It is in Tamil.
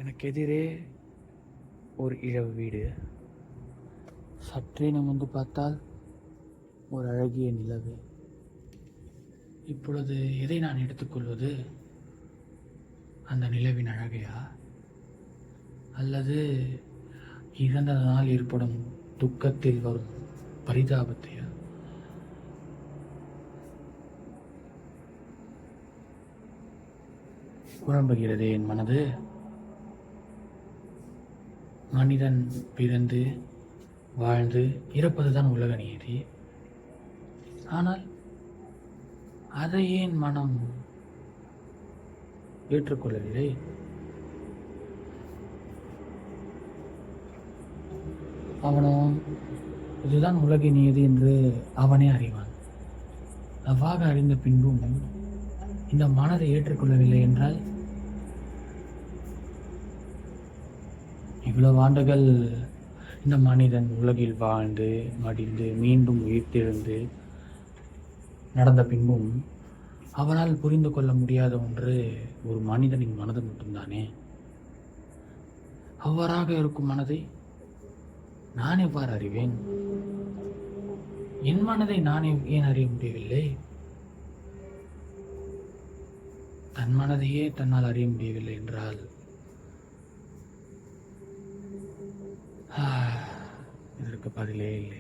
எனக்கு எதிரே ஒரு இழவு வீடு. சற்றே வந்து பார்த்தால் ஒரு அழகிய நிலவு. இப்பொழுது எதை நான் எடுத்துக்கொள்வது? அந்த நிலவின் அழகையா, அல்லது இறந்ததனால் ஏற்படும் துக்கத்தில் வரும் பரிதாபத்தையா? குழம்புகிறதே என் மனது. மனிதன் பிறந்து வாழ்ந்து இறப்பதுதான் உலக நீதி. ஆனால் அதை ஏன் மனம் ஏற்றுக்கொள்ளவில்லை? அவனோ இதுதான் உலக நீதி என்று அவனே அறிவான். அவ்வாறு அறிந்த பின்பும் இந்த மனதை ஏற்றுக்கொள்ளவில்லை என்றால், இவ்வளவு ஆண்டுகள் இந்த மனிதன் உலகில் வாழ்ந்து மடிந்து மீண்டும் உயிர்த்தெழுந்து நடந்த பின்பும் அவனால் புரிந்து கொள்ள முடியாத ஒன்று ஒரு மனிதனின் மனது மட்டும்தானே. அவ்வாறாக இருக்கும் மனதை நான் எவ்வாறு அறிவேன்? என் மனதை நான் ஏன் அறிய முடியவில்லை? தன் மனதையே தன்னால் அறிய முடியவில்லை என்றால் இதற்கு பதிலே இல்லை.